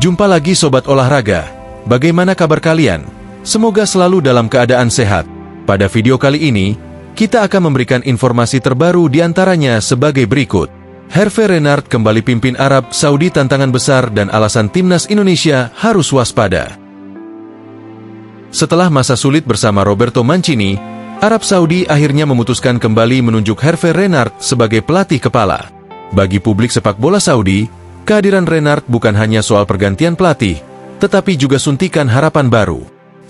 Jumpa lagi Sobat Olahraga, bagaimana kabar kalian? Semoga selalu dalam keadaan sehat. Pada video kali ini, kita akan memberikan informasi terbaru diantaranya sebagai berikut. Hervé Renard kembali pimpin Arab Saudi tantangan besar dan alasan timnas Indonesia harus waspada. Setelah masa sulit bersama Roberto Mancini, Arab Saudi akhirnya memutuskan kembali menunjuk Hervé Renard sebagai pelatih kepala. Bagi publik sepak bola Saudi, kehadiran Renard bukan hanya soal pergantian pelatih, tetapi juga suntikan harapan baru.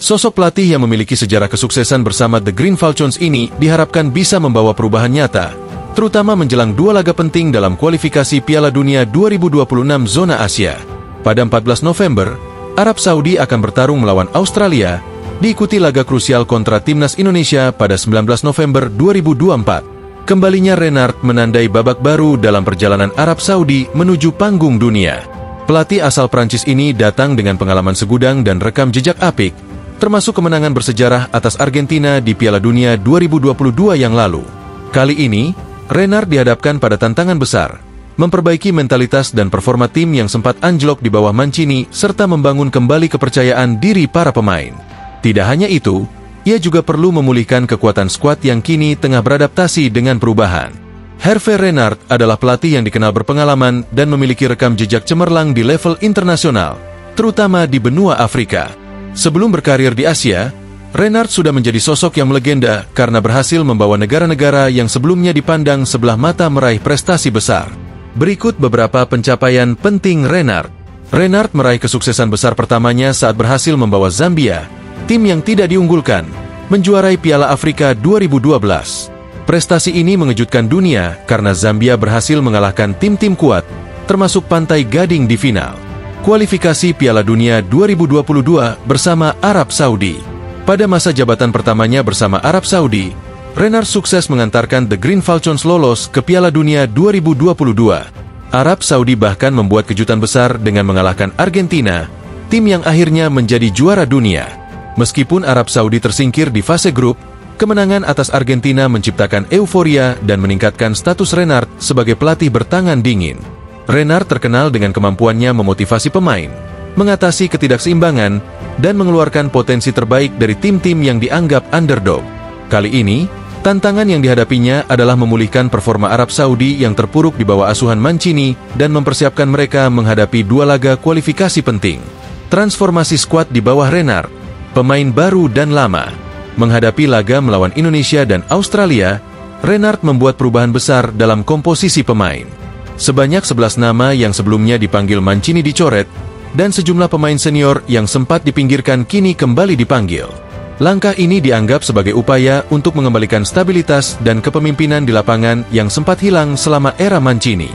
Sosok pelatih yang memiliki sejarah kesuksesan bersama The Green Falcons ini diharapkan bisa membawa perubahan nyata, terutama menjelang dua laga penting dalam kualifikasi Piala Dunia 2026 zona Asia. Pada 14 November, Arab Saudi akan bertarung melawan Australia, diikuti laga krusial kontra timnas Indonesia pada 19 November 2024. Kembalinya Renard menandai babak baru dalam perjalanan Arab Saudi menuju panggung dunia. Pelatih asal Prancis ini datang dengan pengalaman segudang dan rekam jejak apik, termasuk kemenangan bersejarah atas Argentina di Piala Dunia 2022 yang lalu. Kali ini, Renard dihadapkan pada tantangan besar, memperbaiki mentalitas dan performa tim yang sempat anjlok di bawah Mancini, serta membangun kembali kepercayaan diri para pemain. Tidak hanya itu, ia juga perlu memulihkan kekuatan skuad yang kini tengah beradaptasi dengan perubahan. Hervé Renard adalah pelatih yang dikenal berpengalaman dan memiliki rekam jejak cemerlang di level internasional, terutama di benua Afrika. Sebelum berkarir di Asia, Renard sudah menjadi sosok yang melegenda karena berhasil membawa negara-negara yang sebelumnya dipandang sebelah mata meraih prestasi besar. Berikut beberapa pencapaian penting Renard. Renard meraih kesuksesan besar pertamanya saat berhasil membawa Zambia, tim yang tidak diunggulkan, menjuarai Piala Afrika 2012. Prestasi ini mengejutkan dunia karena Zambia berhasil mengalahkan tim-tim kuat, termasuk Pantai Gading di final. Kualifikasi Piala Dunia 2022 bersama Arab Saudi. Pada masa jabatan pertamanya bersama Arab Saudi, Renard sukses mengantarkan The Green Falcons lolos ke Piala Dunia 2022. Arab Saudi bahkan membuat kejutan besar dengan mengalahkan Argentina, tim yang akhirnya menjadi juara dunia. Meskipun Arab Saudi tersingkir di fase grup, kemenangan atas Argentina menciptakan euforia dan meningkatkan status Renard sebagai pelatih bertangan dingin. Renard terkenal dengan kemampuannya memotivasi pemain, mengatasi ketidakseimbangan, dan mengeluarkan potensi terbaik dari tim-tim yang dianggap underdog. Kali ini, tantangan yang dihadapinya adalah memulihkan performa Arab Saudi yang terpuruk di bawah asuhan Mancini dan mempersiapkan mereka menghadapi dua laga kualifikasi penting. Transformasi skuad di bawah Renard, pemain baru dan lama. Menghadapi laga melawan Indonesia dan Australia, Renard membuat perubahan besar dalam komposisi pemain. Sebanyak 11 nama yang sebelumnya dipanggil Mancini dicoret, dan sejumlah pemain senior yang sempat dipinggirkan kini kembali dipanggil. Langkah ini dianggap sebagai upaya untuk mengembalikan stabilitas dan kepemimpinan di lapangan yang sempat hilang selama era Mancini.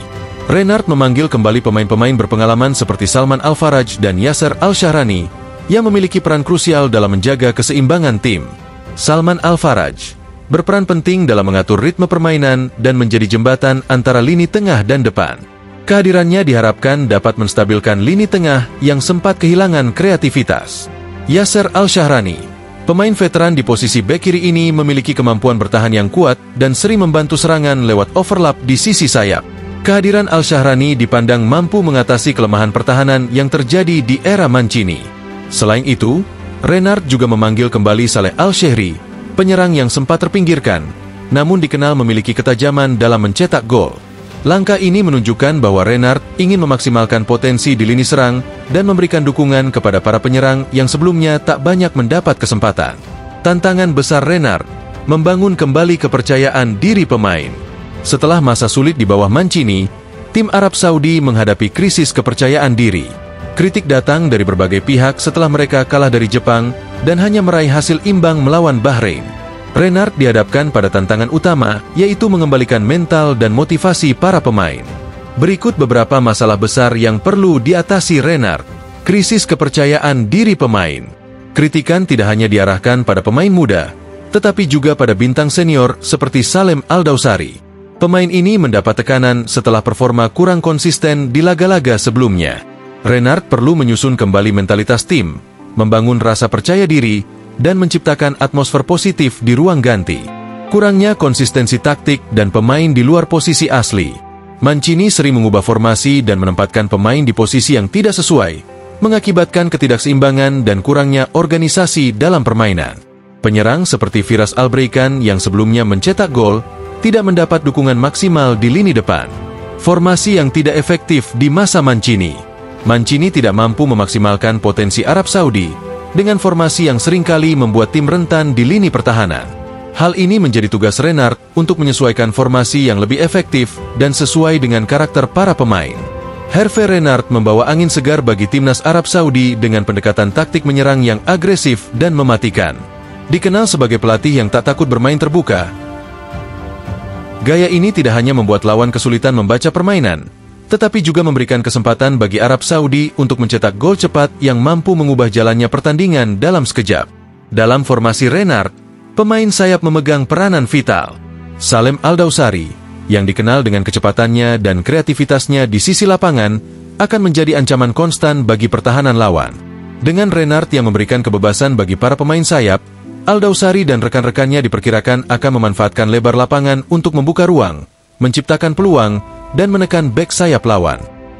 Renard memanggil kembali pemain-pemain berpengalaman seperti Salman Al-Faraj dan Yasser Al-Shahrani, yang memiliki peran krusial dalam menjaga keseimbangan tim. Salman Al-Faraj berperan penting dalam mengatur ritme permainan dan menjadi jembatan antara lini tengah dan depan. Kehadirannya diharapkan dapat menstabilkan lini tengah yang sempat kehilangan kreativitas. Yasser Al-Shahrani, pemain veteran di posisi bek kiri ini, memiliki kemampuan bertahan yang kuat dan sering membantu serangan lewat overlap di sisi sayap. Kehadiran Al-Shahrani dipandang mampu mengatasi kelemahan pertahanan yang terjadi di era Mancini. Selain itu, Renard juga memanggil kembali Saleh Al-Shehri, penyerang yang sempat terpinggirkan, namun dikenal memiliki ketajaman dalam mencetak gol. Langkah ini menunjukkan bahwa Renard ingin memaksimalkan potensi di lini serang dan memberikan dukungan kepada para penyerang yang sebelumnya tak banyak mendapat kesempatan. Tantangan besar Renard, membangun kembali kepercayaan diri pemain. Setelah masa sulit di bawah Mancini, tim Arab Saudi menghadapi krisis kepercayaan diri. Kritik datang dari berbagai pihak setelah mereka kalah dari Jepang dan hanya meraih hasil imbang melawan Bahrain. Renard dihadapkan pada tantangan utama, yaitu mengembalikan mental dan motivasi para pemain. Berikut beberapa masalah besar yang perlu diatasi Renard. Krisis kepercayaan diri pemain. Kritikan tidak hanya diarahkan pada pemain muda, tetapi juga pada bintang senior seperti Salem Al-Dawsari. Pemain ini mendapat tekanan setelah performa kurang konsisten di laga-laga sebelumnya. Renard perlu menyusun kembali mentalitas tim, membangun rasa percaya diri, dan menciptakan atmosfer positif di ruang ganti. Kurangnya konsistensi taktik dan pemain di luar posisi asli. Mancini sering mengubah formasi dan menempatkan pemain di posisi yang tidak sesuai, mengakibatkan ketidakseimbangan dan kurangnya organisasi dalam permainan. Penyerang seperti Firas Albraikan yang sebelumnya mencetak gol, tidak mendapat dukungan maksimal di lini depan. Formasi yang tidak efektif di masa Mancini. Mancini tidak mampu memaksimalkan potensi Arab Saudi dengan formasi yang seringkali membuat tim rentan di lini pertahanan. Hal ini menjadi tugas Renard untuk menyesuaikan formasi yang lebih efektif dan sesuai dengan karakter para pemain. Hervé Renard membawa angin segar bagi timnas Arab Saudi dengan pendekatan taktik menyerang yang agresif dan mematikan. Dikenal sebagai pelatih yang tak takut bermain terbuka, gaya ini tidak hanya membuat lawan kesulitan membaca permainan, tetapi juga memberikan kesempatan bagi Arab Saudi untuk mencetak gol cepat yang mampu mengubah jalannya pertandingan dalam sekejap. Dalam formasi Renard, pemain sayap memegang peranan vital. Salem Al-Dawsari, yang dikenal dengan kecepatannya dan kreativitasnya di sisi lapangan, akan menjadi ancaman konstan bagi pertahanan lawan. Dengan Renard yang memberikan kebebasan bagi para pemain sayap, Al-Dawsari dan rekan-rekannya diperkirakan akan memanfaatkan lebar lapangan untuk membuka ruang, menciptakan peluang, dan menekan bek sayap lawan.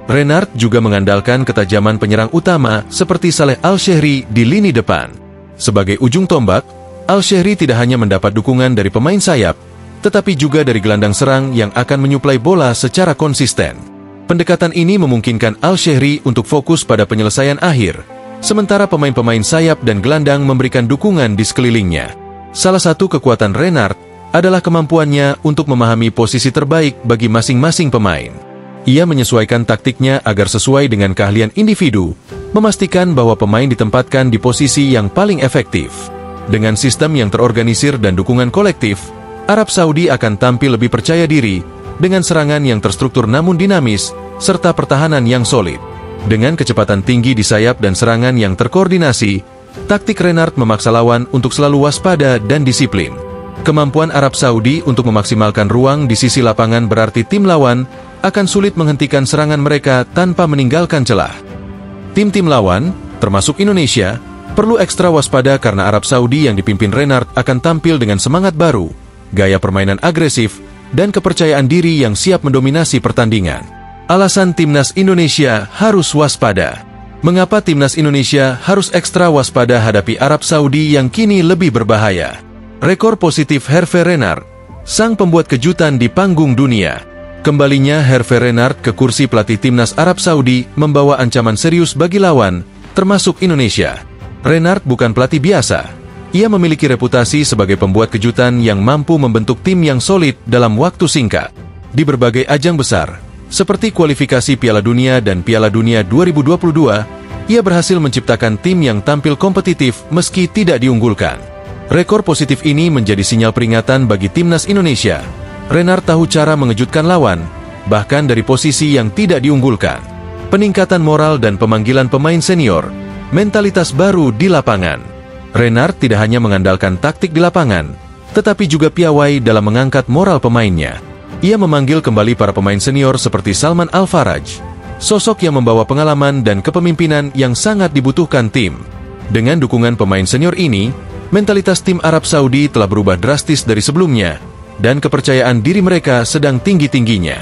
Renard juga mengandalkan ketajaman penyerang utama seperti Saleh Al-Shehri di lini depan. Sebagai ujung tombak, Al-Shehri tidak hanya mendapat dukungan dari pemain sayap, tetapi juga dari gelandang serang yang akan menyuplai bola secara konsisten. Pendekatan ini memungkinkan Al-Shehri untuk fokus pada penyelesaian akhir, sementara pemain-pemain sayap dan gelandang memberikan dukungan di sekelilingnya. Salah satu kekuatan Renard adalah kemampuannya untuk memahami posisi terbaik bagi masing-masing pemain. Ia menyesuaikan taktiknya agar sesuai dengan keahlian individu, memastikan bahwa pemain ditempatkan di posisi yang paling efektif. Dengan sistem yang terorganisir dan dukungan kolektif, Arab Saudi akan tampil lebih percaya diri dengan serangan yang terstruktur namun dinamis, serta pertahanan yang solid. Dengan kecepatan tinggi di sayap dan serangan yang terkoordinasi, taktik Renard memaksa lawan untuk selalu waspada dan disiplin. Kemampuan Arab Saudi untuk memaksimalkan ruang di sisi lapangan berarti tim lawan akan sulit menghentikan serangan mereka tanpa meninggalkan celah. Tim-tim lawan, termasuk Indonesia, perlu ekstra waspada karena Arab Saudi yang dipimpin Renard akan tampil dengan semangat baru, gaya permainan agresif, dan kepercayaan diri yang siap mendominasi pertandingan. Alasan timnas Indonesia harus waspada. Mengapa timnas Indonesia harus ekstra waspada hadapi Arab Saudi yang kini lebih berbahaya? Rekor positif Hervé Renard, sang pembuat kejutan di panggung dunia. Kembalinya Hervé Renard ke kursi pelatih timnas Arab Saudi membawa ancaman serius bagi lawan, termasuk Indonesia. Renard bukan pelatih biasa. Ia memiliki reputasi sebagai pembuat kejutan yang mampu membentuk tim yang solid dalam waktu singkat. Di berbagai ajang besar, seperti kualifikasi Piala Dunia dan Piala Dunia 2022, ia berhasil menciptakan tim yang tampil kompetitif meski tidak diunggulkan. Rekor positif ini menjadi sinyal peringatan bagi timnas Indonesia. Renard tahu cara mengejutkan lawan, bahkan dari posisi yang tidak diunggulkan. Peningkatan moral dan pemanggilan pemain senior, mentalitas baru di lapangan. Renard tidak hanya mengandalkan taktik di lapangan, tetapi juga piawai dalam mengangkat moral pemainnya. Ia memanggil kembali para pemain senior seperti Salman Al-Faraj, sosok yang membawa pengalaman dan kepemimpinan yang sangat dibutuhkan tim. Dengan dukungan pemain senior ini, mentalitas tim Arab Saudi telah berubah drastis dari sebelumnya, dan kepercayaan diri mereka sedang tinggi-tingginya.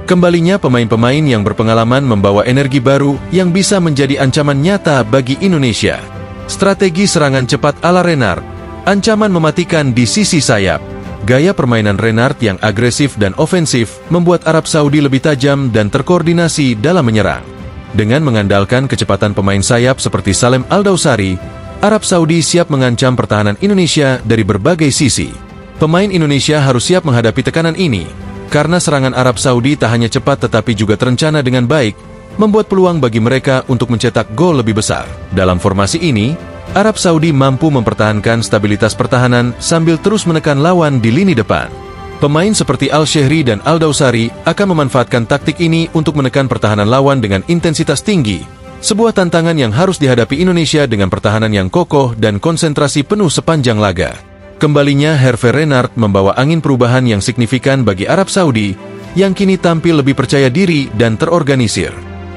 Kembalinya pemain-pemain yang berpengalaman membawa energi baru yang bisa menjadi ancaman nyata bagi Indonesia. Strategi serangan cepat ala Renard, ancaman mematikan di sisi sayap. Gaya permainan Renard yang agresif dan ofensif membuat Arab Saudi lebih tajam dan terkoordinasi dalam menyerang. Dengan mengandalkan kecepatan pemain sayap seperti Salem Al-Dawsari, Arab Saudi siap mengancam pertahanan Indonesia dari berbagai sisi. Pemain Indonesia harus siap menghadapi tekanan ini, karena serangan Arab Saudi tak hanya cepat tetapi juga terencana dengan baik, membuat peluang bagi mereka untuk mencetak gol lebih besar. Dalam formasi ini, Arab Saudi mampu mempertahankan stabilitas pertahanan sambil terus menekan lawan di lini depan. Pemain seperti Al-Shehri dan Al-Dawsari akan memanfaatkan taktik ini untuk menekan pertahanan lawan dengan intensitas tinggi. Sebuah tantangan yang harus dihadapi Indonesia dengan pertahanan yang kokoh dan konsentrasi penuh sepanjang laga. Kembalinya Hervé Renard membawa angin perubahan yang signifikan bagi Arab Saudi, yang kini tampil lebih percaya diri dan terorganisir.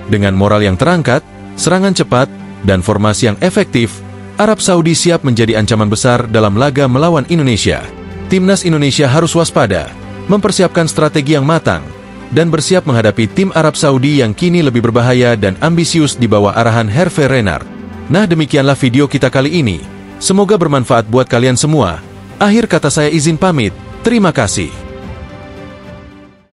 Dengan moral yang terangkat, serangan cepat, dan formasi yang efektif, Arab Saudi siap menjadi ancaman besar dalam laga melawan Indonesia. Timnas Indonesia harus waspada, mempersiapkan strategi yang matang, dan bersiap menghadapi tim Arab Saudi yang kini lebih berbahaya dan ambisius di bawah arahan Hervé Renard. Nah, demikianlah video kita kali ini. Semoga bermanfaat buat kalian semua. Akhir kata saya izin pamit. Terima kasih.